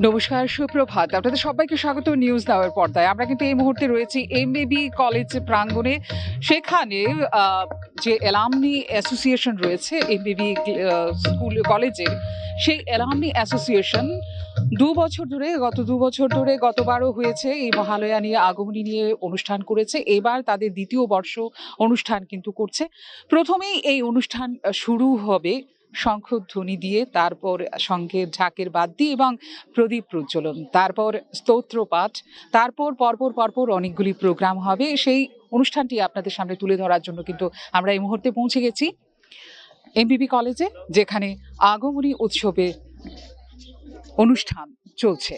নমস্কার, সুপ্রভাত। আপনাদের সবাইকে স্বাগত নিউজ নাওয়ের পর্দায়। আমরা কিন্তু এই মুহূর্তে রয়েছি এমবিবি কলেজ প্রাঙ্গণে। সেখানে যে অ্যালামনি অ্যাসোসিয়েশন রয়েছে এমবিবি স্কুল কলেজের, সেই অ্যালামনি অ্যাসোসিয়েশন গত দু বছর ধরে গতবারও হয়েছে এই মহালয়া নিয়ে আগমনী নিয়ে অনুষ্ঠান করেছে। এবার তাদের দ্বিতীয় বর্ষ অনুষ্ঠান কিন্তু করছে। প্রথমেই এই অনুষ্ঠান শুরু হবে শঙ্খধ্বনি দিয়ে, তারপর শঙ্খের ঝাঁকের বাদ দিয়ে এবং প্রদীপ প্রজ্বলন, তারপর স্তোত্র পাঠ, তারপর পরপর অনেকগুলি প্রোগ্রাম হবে। সেই অনুষ্ঠানটি আপনাদের সামনে তুলে ধরার জন্য কিন্তু আমরা এই মুহূর্তে পৌঁছে গেছি এমবিবি কলেজে, যেখানে আগমনী উৎসবে অনুষ্ঠান চলছে।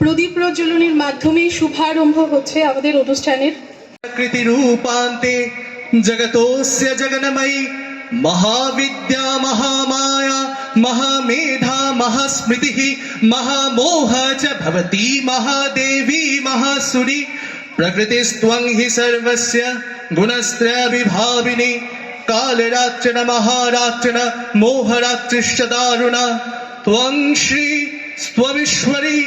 প্রদীপ প্রজ্বলনের মাধ্যমে শুভারম্ভ হচ্ছে আমাদের অনুষ্ঠানের। প্রকৃতি রূপান্তে জগতোস্য জগন্ময়ী মহাবিদ্যা মহামায়া মহামেধা মহাস্মৃতিঃ মহামোহ চ ভবতি মহাদেবী মহাসুরি প্রকৃতিস্ত্বং হি সর্বস্য গুণস্ত্রয় বিভাবিনী কালরাত্রিণ মহারাত্রিণ মোহরাত্রিশ্চ দারুণা ত্বং শ্রী স্ত্বমীশ্বরী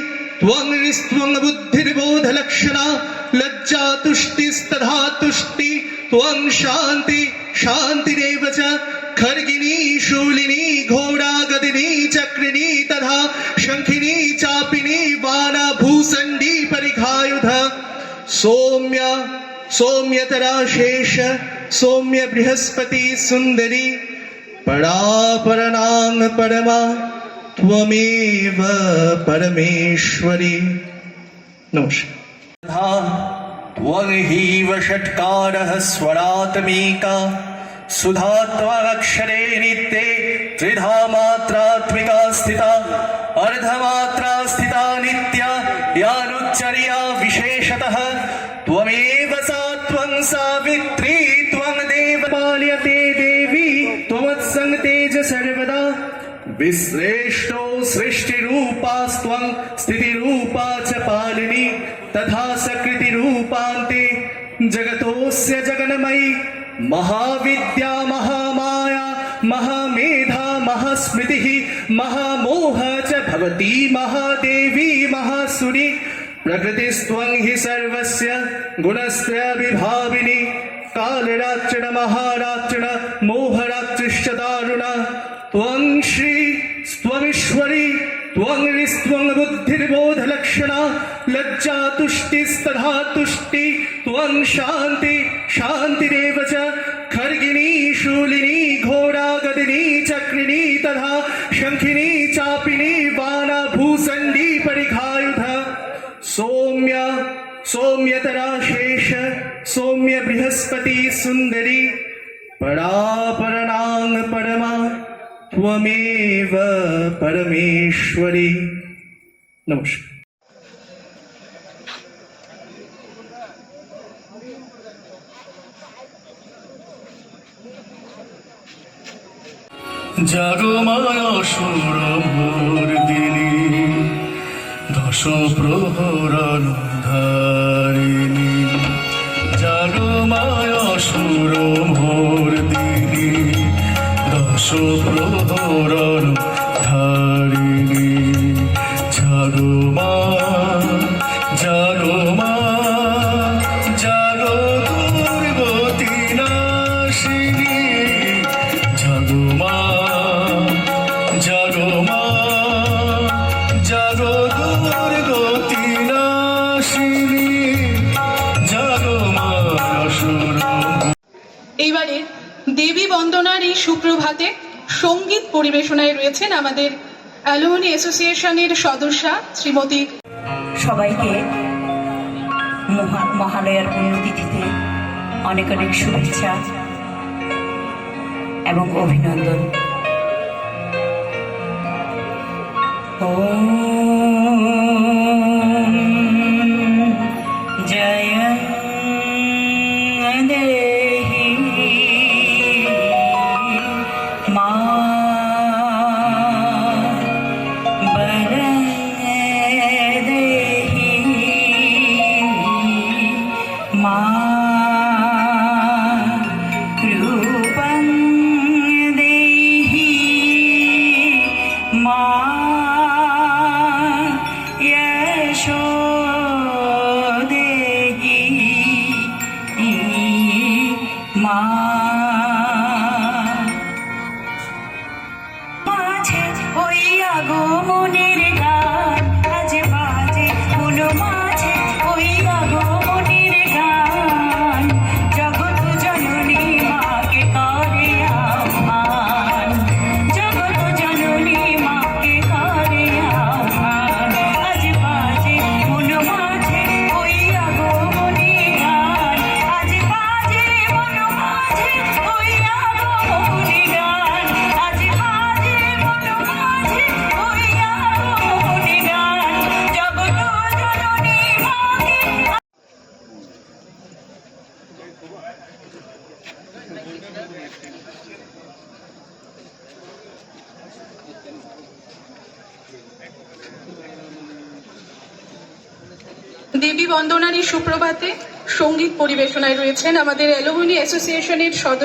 त्वं ऋस्त्वं बुद्धिर्बोधलक्षणा लज्जा तुष्टिस्तथा तुष्टि त्वं शान्ति शान्तिरेव च खड्गिनी शूलिनी घोड़ा गदिनी चक्रिणी तथा शंखिनी चापिनी वाना भूसंडी परिघायुध सौम्य सौम्यतरा शेष सौम्य बृहस्पति सुंदरी परापरनांग परमा त्वमेव परमेश्वरी। नमस्कार। त्वं हीव षट्कारः स्वरात्मिका सुधा त्वक्षरे नित्ये त्रिधा मात्रात्मिका स्थिता अर्धमात्रा स्थिता नित्या यानुच्चर्या विशेषतः त्वमेव सा त्वं सावित्री त्वं देव पाल्यते देवी त्वमत्संग तेज सर्वदा विश्रेष्टो सृष्टिरूपास्त्वं स्थितिरूपा च पालिनी तथा सकृतिरूपान्ते जगतोऽस्य जगन्मयी महाविद्या महामाया महामेधा महास्मृतिः महामोह च भवती महादेवी महासुरी प्रकृतिस्त्वं हि सर्वस्य गुणस्त्रय विभाविनी कालरात्रिण महारात्रिण मोहरात्रिश्च दारुणा त्वं श्री स्त्वमीश्वरी त्वं ऋस्त्वं बुद्धिर्बोधलक्षणा लज्जा तुष्टिस्तथा तुष्टि त्वं शान्ति शान्तिरेव च खड्गिनी शूलिनी घोड़ा गदिनी चक्रिणी तथा शंखिनी चापिनी वाना भूसंडी परिघायुध सौम्य सौम्यतरा शेष सौम्य बृहस्पति सुंदरी परापरनांग परमा त्वमेव परमेश्वरी। नमस्कार। জাগো মায়া সুরভোর দিনী দশ প্রহরণ ধারিণী জাগো মায়া সুরভোর দিনী দশ প্রহরণ ধারিণী জাগো মা জাগো মা জাগো দুর্গতি নাশিনী জাগো মা জাগো মা জাগো দুর্গতি নাশিনী জাগো মা সুর। এইবারে দেবী বন্দনার এই সুপ্রভাতে সঙ্গীত পরিবেশনায় রয়েছেন আমাদের অ্যালুমিনি অ্যাসোসিয়েশনের সদস্যা শ্রীমতী। সবাইকে মহালয়ার পুণ্যতিথিতে অনেক অনেক শুভেচ্ছা এবং অভিনন্দন। जय देहि मा वरं देहि मा रूपं देहि मा यशो देहि मा মাঝে হইয়া গো মনের গান আজ বাজে কোন মাঝে হইয়া গো মনের গান জগৎ জননী মাকে করে আহ্বান জগৎ জননী মাকে করে আহ্বান আজ বাজে কোন মাঝে হইয়া গো মনের গান আজ বাজে কোন মাঝে হইয়া গো মনের গান আজ বাজে কোন মাঝে হইয়া গো মনের গান জগৎ জননী মাকে দেবী বন্দনার এই সুপ্রভাতে সঙ্গীত পরিবেশনায় রয়েছেন আমাদের অ্যালুমিনি অ্যাসোসিয়েশনের সদস্য